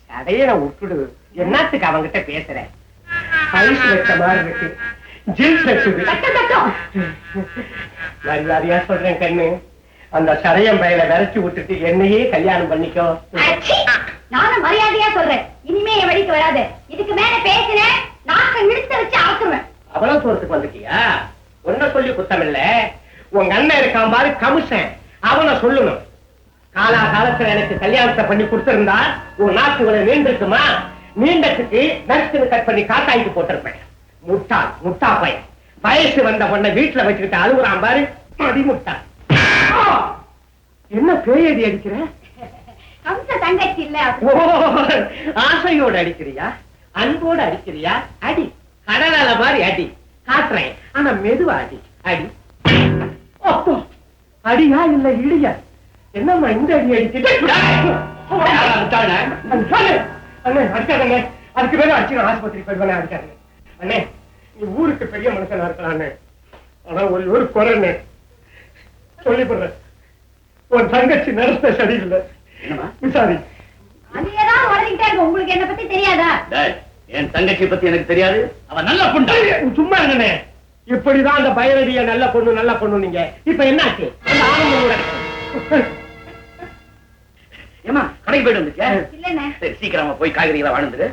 சடையில விட்டுடு. என்னத்துக்கு அவங்கிட்ட பேசுறேன்? ஐஸ் வச்ச மாதிரி இருக்கு. மரியாதையா சொல்றேன் கண்ணு, அந்த சடையம் பயில விரைச்சு விட்டுட்டு என்னையே கல்யாணம் பண்ணிக்கோ. நானும் மரியாதையா சொல்றேன், இனிமே என் வழிக்கு வராது. இதுக்கு மேல பேசுறேன், நாக்க இழுத்து வச்சு அவுத்துருவேன். அவ்வளவு தூரத்துக்கு வந்துட்டியா? ஒன்ன சொல்லி குத்தம் இல்ல. உங்க அண்ணன் இருக்கான் பாரு கமிஷன், அவனை சொல்லணும். காலா காலத்துல எனக்கு கல்யாணத்தை பண்ணி கொடுத்திருந்தா உன் நாக்கு இவனை நீண்டிருக்குமா? நீண்டத்துக்கு நர்ஸுன்னு கட் பண்ணி காத்தாய்க்கு போட்டிருப்பேன். முட்டா பையன் வயசு வந்த பொண்ணை வீட்டுல வச்சுக்கிட்டு அழுகுறான் பாரு, அடிமுட்டா. என்ன பேயடி அடிக்கிற? கம்ச தங்கச்சி இல்ல. ஆசையோட அடிக்கிறியா, அன்போட அடிக்கிறியா? அடி, கடலால மாதிரி அடி. காட்டுறேன், ஆனா மெதுவா அடி. அடி அடியா இல்ல இடியா? என்னம்மா இந்த அடி அடிச்சுட்டு? அடிக்காதங்க, அதுக்கு மேல அடிச்சு ஆஸ்பத்திரி போயிடுவேன். அடிக்காதங்க அண்ணே, நீ ஊருக்கு பெரிய மனுஷனா இருக்கலான்னு, ஆனா ஒரு குறைன்னு சொல்லிப்படுறேன். உன் தங்கச்சி நடத்த சரியில்லை. விசாரி. அதேதான் வளர்ந்துட்டே இருக்கு. உங்களுக்கு என்ன பத்தி தெரியாதா? என் தங்கச்சி பத்தி எனக்கு தெரியாது. அவன் நல்ல பொண்ணு. சும்மா இருந்தே. இப்படிதான் அந்த பயரடிய நல்ல பொண்ணு நீங்க. இப்ப என்னாச்சு? ஏமா கடைக்கு போயிட்டு வந்துருக்க? இல்லண்ணே. சரி, சீக்கிரமா போய் காய்கறிகளை வாழ்ந்துரு.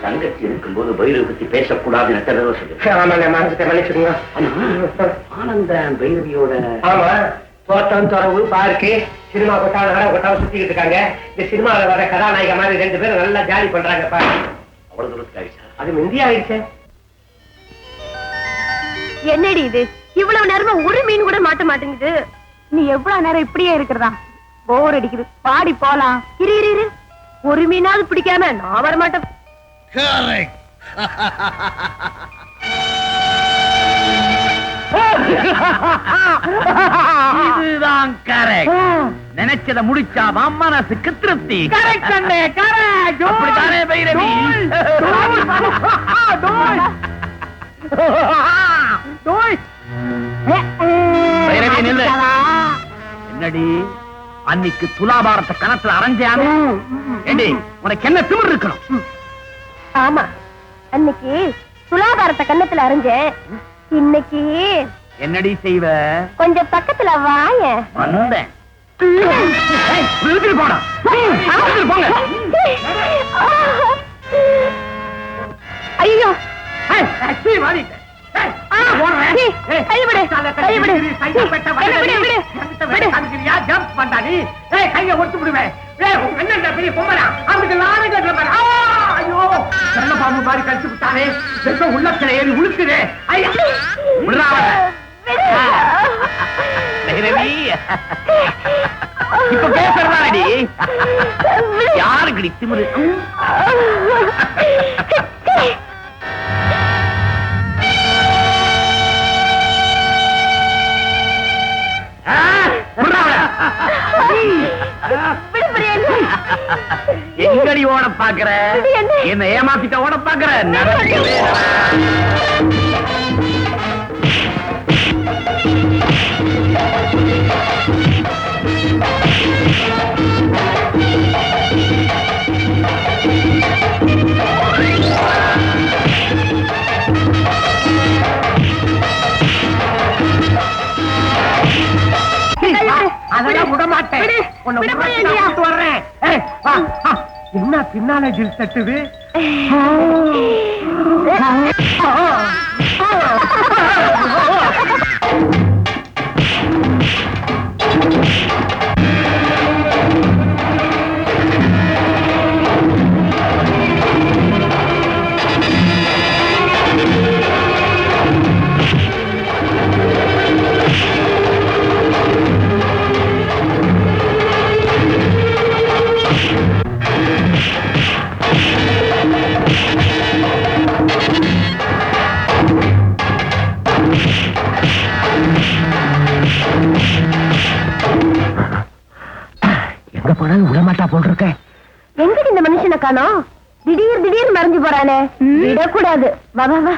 தங்கச்சி இருக்கும்போது பைரவ பத்தி பேசக்கூடாதுன்னு சொல்லு. ஆனந்த பைரவியோட தோட்டம் துறவு பார்க்கு சினிமா கொட்டா நாடக கொட்டாவை சுத்திக்கிட்டு இருக்காங்க. இந்த சினிமாவில் வர கதாநாயக மாதிரி 2 பேரும் நல்லா ஜாலி பண்றாங்க. அவ்வளவு தூரத்துக்கு ஆயிடுச்சா? அது முந்தி ஆயிடுச்சு. என்னடி இது? இவ்வளவு நேரமா ஒரு மீன் கூட மாட்ட மாட்டேங்குது. நீ எவ்வளவு நேரம் இப்படியே இருக்கிறதா? போர் அடிக்குது, பாடி போலாம். இரு ஒரு மீனாவது பிடிக்காம நான் வர மாட்டேன். இதுதான் கரெக்ட். நினைச்சத முடிச்சா மனசுக்கு திருப்தி. கரெக்ட் அண்ணே, கரெக்ட். அப்படிதானே பைரவி? பைரவி நில்லு. என்னடி அன்னைக்கு துலாபாரத்தை கணத்துல அரைஞ்சானே? ஏண்டி உனக்கு என்ன திமிர் இருக்கணும்? ஆமா, அன்னைக்கு துலாபாரத்தை கண்ணத்துல அரைஞ்சேன். இன்னைக்கு என்னடி செய்வ? கொஞ்சம் பக்கத்துல வாய. வந்தேன். போடா. ஐயோ, கைய ஒட்டு விடுவேன். பெரிய பொம்மரா அவனுக்கு நானும் கட்டுறேன். ஐயோ, நல்ல பாம்பு மாதிரி கழிச்சு விட்டானே. உள்ளத்துல ஏறி உழுக்குதே. இப்ப பேசுறதாடி யாருக்கு திமிரு? எங்கடி ஓட பாக்குற? என்ன ஏமாத்திட்ட ஓட பாக்குற? நடக்கவே அதெல்லாம் விடமாட்டேன். வர்றேன். என்ன பின்னால ஜில் தட்டுது? எங்க போனாலும் விடமாட்டா போட்டிருக்க. எங்கடி இந்த மனுஷனை காணோம்? திடீர் மறைஞ்சு போறானே. விடக்கூடாது. வா வா வா.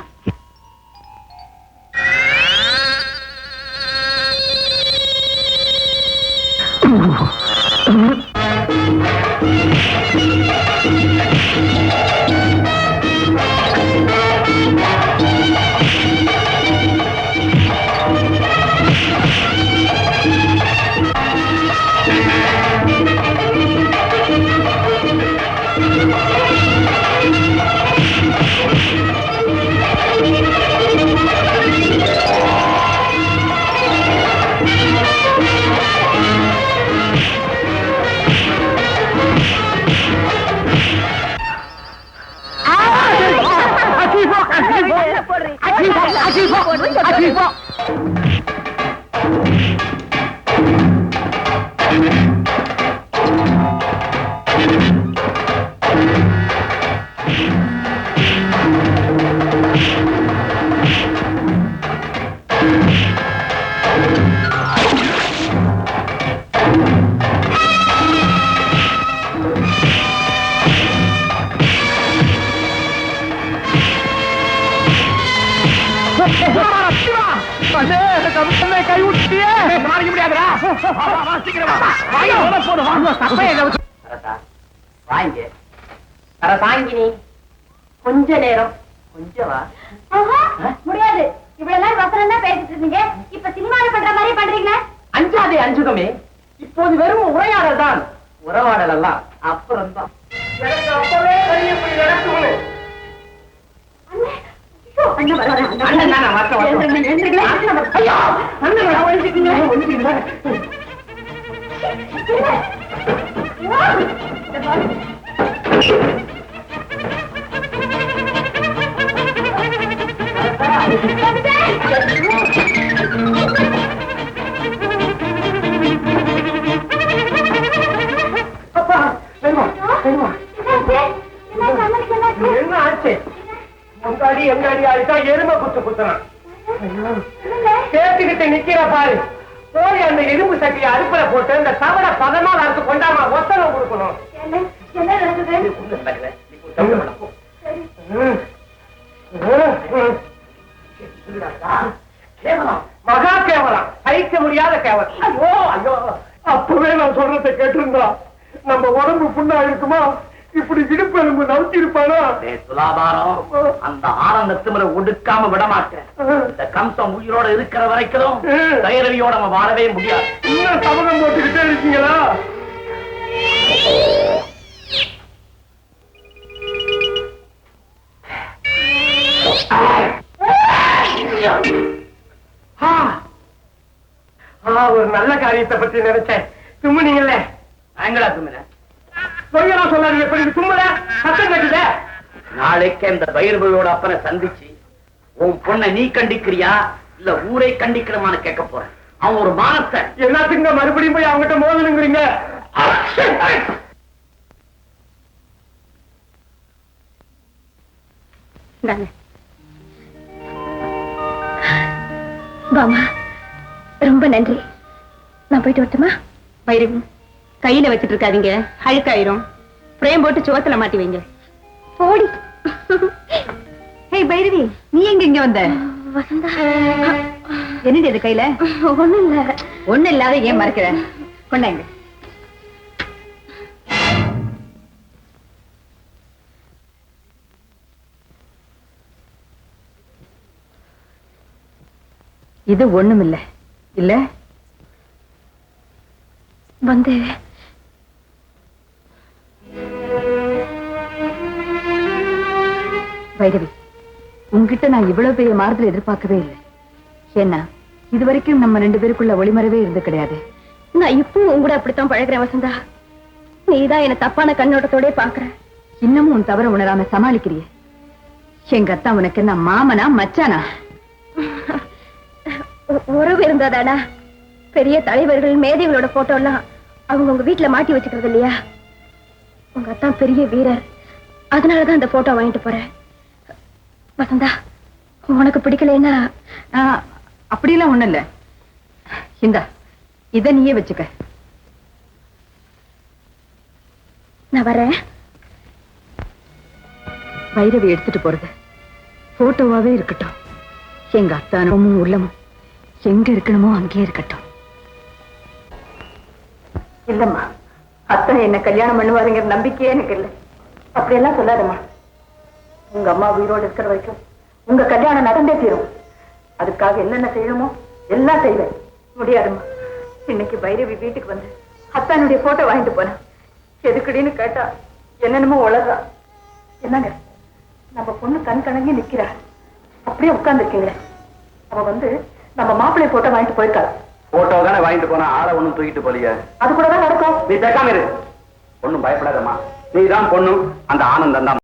கை விட்டியே முடியாதுடா. கொஞ்ச நேரம் முடியாது. இவ்வளவு நேரம் வசனம் தான் பேசிட்டு இருந்தீங்க. இப்ப சினிமாவில் பண்ற மாதிரி பண்றீங்களா? அஞ்சாதே அஞ்சுகமே, இப்போது வெறும் உரையாடல் தான். உறவாடல் எல்லாம் அப்புறம் தான். எனக்கு அப்பவே என்ன ஆச்சு? முந்தாடி எங்காடி ஆயிட்டா எருமை குத்து குத்துறான். கேட்டுக்கிட்டு நிக்கிற பாரு. போய் அந்த எறும்பு சட்டியை அடுப்புல போட்டு அந்த தவற பதமா வறுத்து கொண்டாமா ஒத்தனம் கொடுக்கணும். மகா கேவலம், சகிக்க முடியாத கேவலம். ஐயோ ஐயோ, அப்பவே நான் சொல்றதை கேட்டிருந்தா நம்ம உடம்பு புண்ணா இருக்குமா? இப்படி இடுப்பு எலும்பு நவுத்தி இருப்பானா? துலாபாரம், அந்த ஆனந்தத்துல ஒடுக்காம விட மாட்டேன். இந்த கம்சம் உயிரோட இருக்கிற வரைக்கும் தைரவியோட நம்ம வாழவே முடியாது. இன்னும் சபதம் போட்டுக்கிட்டே இருக்கீங்களா? ஒரு நல்ல காரியத்தை பற்றி நினைச்சேன். தும்முனீங்கல்ல? நாங்களா தும்மின? பொய்யெல்லாம் சொல்லாதீங்க. எப்படி தும்மல? சத்தம் கட்டுத. நாளைக்கு அந்த பைரவியோட அப்பனை சந்திச்சு உன் பொண்ணை நீ கண்டிக்கிறியா இல்ல ஊரை கண்டிக்கிறமான்னு கேட்க போறேன். அவன் ஒரு மானத்தை. எல்லாத்துக்கும் மறுபடியும் போய் அவங்ககிட்ட மோதலுங்கிறீங்க. பாமா, ரொம்ப நன்றி. நான் போயிட்டு வரட்டுமா? பைரவி, கையில வச்சிட்டு இருக்காதீங்க, அழுக்காயிரும். பிரேம் போட்டு சுவத்துல மாட்டி வைங்க. போடி. ஹே பைரவி, நீ எங்க இங்க வந்த? வசந்தா, என்னடி இது கையில? ஒண்ணும் இல்ல. ஒண்ணும் இல்லாத ஏன் மறைக்கிற? கொண்டாங்க. இது ஒண்ணும் இல்ல. இல்ல வந்து வைரவி, உங்ககிட்ட நான் இவ்வளவு பெரிய மாறுதல் எதிர்பார்க்கவே இல்லை. ஏன்னா இதுவரைக்கும் நம்ம 2 பேருக்குள்ள ஒளிமறைவே இருந்து கிடையாது. நான் இப்போ உங்கூட அப்படித்தான் பழகிறேன் வசந்தா. நீதான் என்ன தப்பான கண்ணோட்டத்தோட பாக்குற. இன்னமும் உன் தவற உணராம சமாளிக்கிறிய. எங்க அத்தா உனக்கு என்ன மாமனா மச்சானா? உறவு இருந்தாதானா? பெரிய தலைவர்கள் மேதைகளோட போட்டோ எல்லாம் அவங்க உங்க வீட்டுல மாட்டி வச்சுக்கிறது இல்லையா? உங்க அத்தான் பெரிய வீரர், அதனாலதான் அந்த போட்டோ வாங்கிட்டு போறேன். வசந்தா, உனக்கு பிடிக்கலன்னா? அப்படியெல்லாம் ஒண்ணு இல்ல. இந்தா, இத நீயே வச்சுக்க. நான் வரேன். வைரவி எடுத்துட்டு போறது போட்டோவாவே இருக்கட்டும். எங்க அத்தானும் உள்ளமும் எங்க இருக்கணுமோ அங்கே இருக்கட்டும். இல்லம்மா, அத்தனை என்ன கல்யாணம் பண்ணுவாருங்கிற நம்பிக்கையே எனக்கு இல்லை. அப்படியெல்லாம் சொல்லாதம்மா. உங்க அம்மா உயிரோடு இருக்கிற வரைக்கும் உங்க கல்யாணம் நடந்தே தீரும். அதுக்காக என்னென்ன செய்யணுமோ எல்லாம் செய்வேன். முடியாதும்மா. இன்னைக்கு பைரவி வீட்டுக்கு வந்து அத்தானுடைய போட்டோ வாங்கிட்டு போனேன். எதுக்குடின்னு கேட்டா என்னென்னமோ உளறா. என்னங்க, நம்ம பொண்ணு கண் கணங்கி நிக்கிறா. அப்படியே உட்கார்ந்து இருக்கீங்களே. அவ வந்து நம்ம மாப்பிள்ளை போட்டோ வாங்கிட்டு போயிருக்காள். போட்டோ தானே வாங்கிட்டு போனா ஆளை ஒண்ணும் தூக்கிட்டு போலியே. அது கூட தான் நடக்கும். நீ பேசாம இரு. ஒண்ணும் பயப்படாதம்மா. நீ தான் பொண்ணு, அந்த ஆனந்தம் தான்.